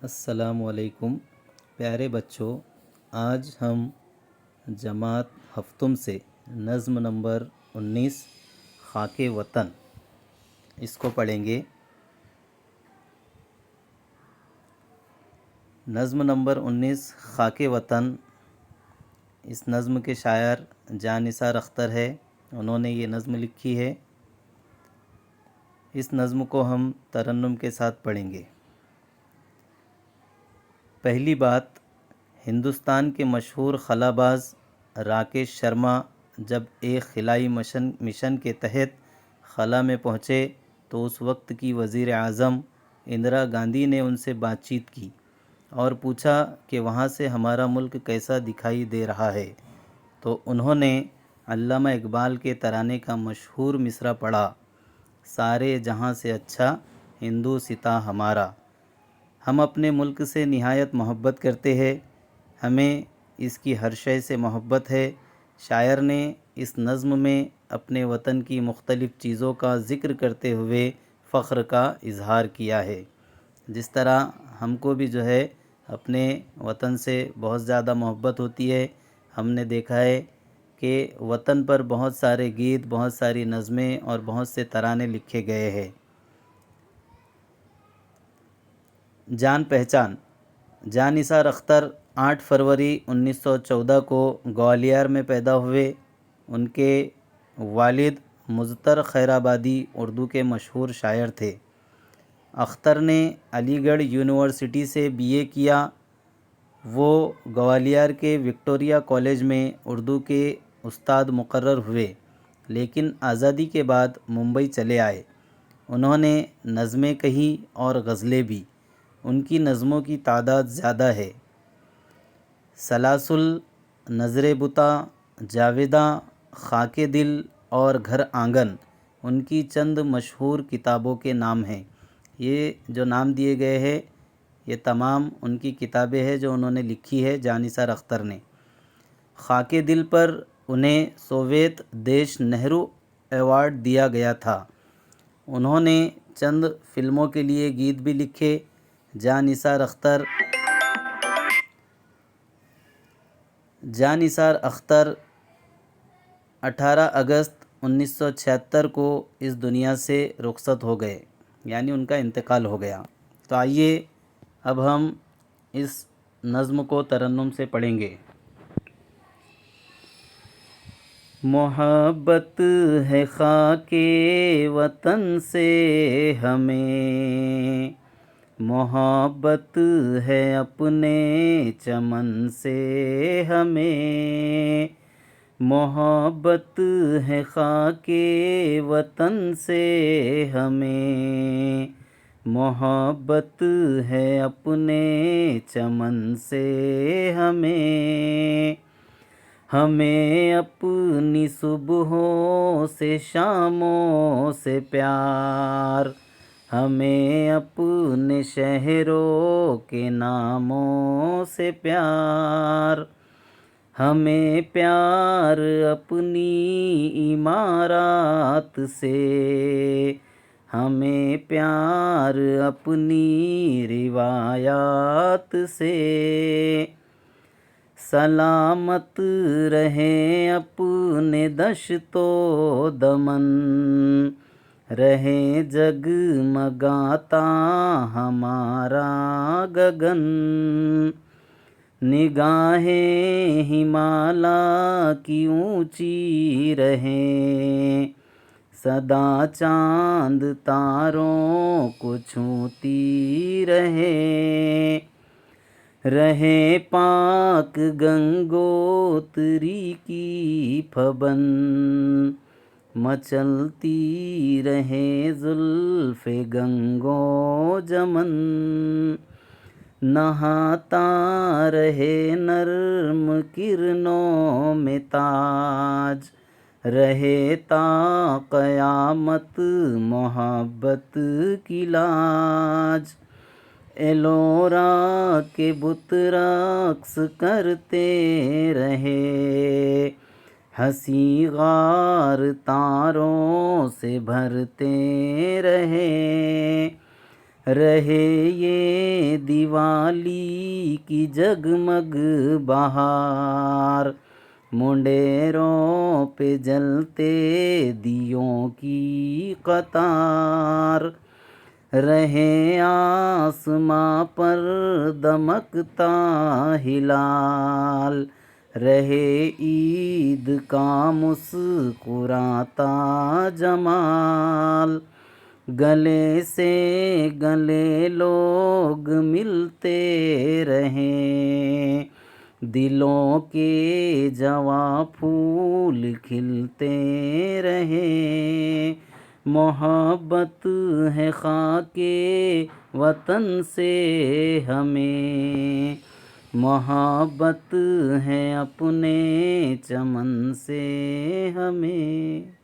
السلام علیکم پیارے بچوں، آج ہم جماعت ہفتم سے نظم نمبر 19 خاک وطن اس کو پڑھیں گے۔ نظم نمبر 19 خاک وطن، اس نظم کے شاعر جان نثار اختر ہے، انہوں نے یہ نظم لکھی ہے۔ اس نظم کو ہم ترنم کے ساتھ پڑھیں گے۔ پہلی بات، ہندوستان کے مشہور خلا باز راکیش شرما جب ایک خلائی مشن کے تحت خلا میں پہنچے تو اس وقت کی وزیر اعظم اندرا گاندھی نے ان سے بات چیت کی اور پوچھا کہ وہاں سے ہمارا ملک کیسا دکھائی دے رہا ہے، تو انہوں نے علامہ اقبال کے ترانے کا مشہور مصرع پڑھا، سارے جہاں سے اچھا ہندوستاں ہمارا۔ ہم اپنے ملک سے نہایت محبت کرتے ہیں، ہمیں اس کی ہر شے سے محبت ہے۔ شاعر نے اس نظم میں اپنے وطن کی مختلف چیزوں کا ذکر کرتے ہوئے فخر کا اظہار کیا ہے۔ جس طرح ہم کو بھی جو ہے اپنے وطن سے بہت زیادہ محبت ہوتی ہے، ہم نے دیکھا ہے کہ وطن پر بہت سارے گیت، بہت ساری نظمیں اور بہت سے ترانے لکھے گئے ہیں۔ جان پہچان، جان نثار اختر 8 فروری 1914 کو گوالیار میں پیدا ہوئے۔ ان کے والد مظفر خیر آبادی اردو کے مشہور شاعر تھے۔ اختر نے علی گڑھ یونیورسٹی سے BA کیا۔ وہ گوالیار کے وکٹوریہ کالج میں اردو کے استاد مقرر ہوئے، لیکن آزادی کے بعد ممبئی چلے آئے۔ انہوں نے نظمیں کہیں اور غزلیں بھی۔ ان کی نظموں کی تعداد زیادہ ہے۔ سلاسل، نظر بتا، جاویداں، خاک دل اور گھر آنگن ان کی چند مشہور کتابوں کے نام ہیں۔ یہ جو نام دیے گئے ہیں یہ تمام ان کی کتابیں ہیں جو انہوں نے لکھی ہے جان نثار اختر نے۔ خاک دل پر انہیں سوویت دیش نہرو ایوارڈ دیا گیا تھا۔ انہوں نے چند فلموں کے لیے گیت بھی لکھے۔ جان نثار اختر 18 اگست 1976 کو اس دنیا سے رخصت ہو گئے، یعنی ان کا انتقال ہو گیا۔ تو آئیے اب ہم اس نظم کو ترنم سے پڑھیں گے۔ محبت ہے خاک وطن سے ہمیں، محبت ہے اپنے چمن سے ہمیں، محبت ہے خاک وطن سے ہمیں، محبت ہے اپنے چمن سے ہمیں، ہمیں اپنی صبحوں سے شاموں سے پیار، ہمیں اپنے شہروں کے ناموں سے پیار، ہمیں پیار اپنی عمارات سے، ہمیں پیار اپنی روایات سے، سلامت رہیں اپنے دشت و دمن، رہے جگمگاتا ہمارا گگن، نگاہیں ہمالا کی اونچی رہیں، سدا چاند تاروں کو چھوتی رہے، رہے پاک گنگوتری کی پھبن، مچلتی رہے زلف گنگو جمن، نہاتا رہے نرم کرنوں میں تاج، رہے تا قیامت محبت کی لاج، ایلورا کے بت رقص کرتے رہے، ہنسی غار تاروں سے بھرتے رہے، رہے یہ دیوالی کی جگمگ بہار، منڈیروں پہ جلتے دیوں کی قطار، رہے آسماں پر دمکتا ہلال، رہے عید کا مسکراتا جمال، گلے سے گلے لوگ ملتے رہیں، دلوں کے جواں پھول کھلتے رہیں، محبت ہے خاک وطن سے ہمیں، محبت ہے اپنے چمن سے ہمیں۔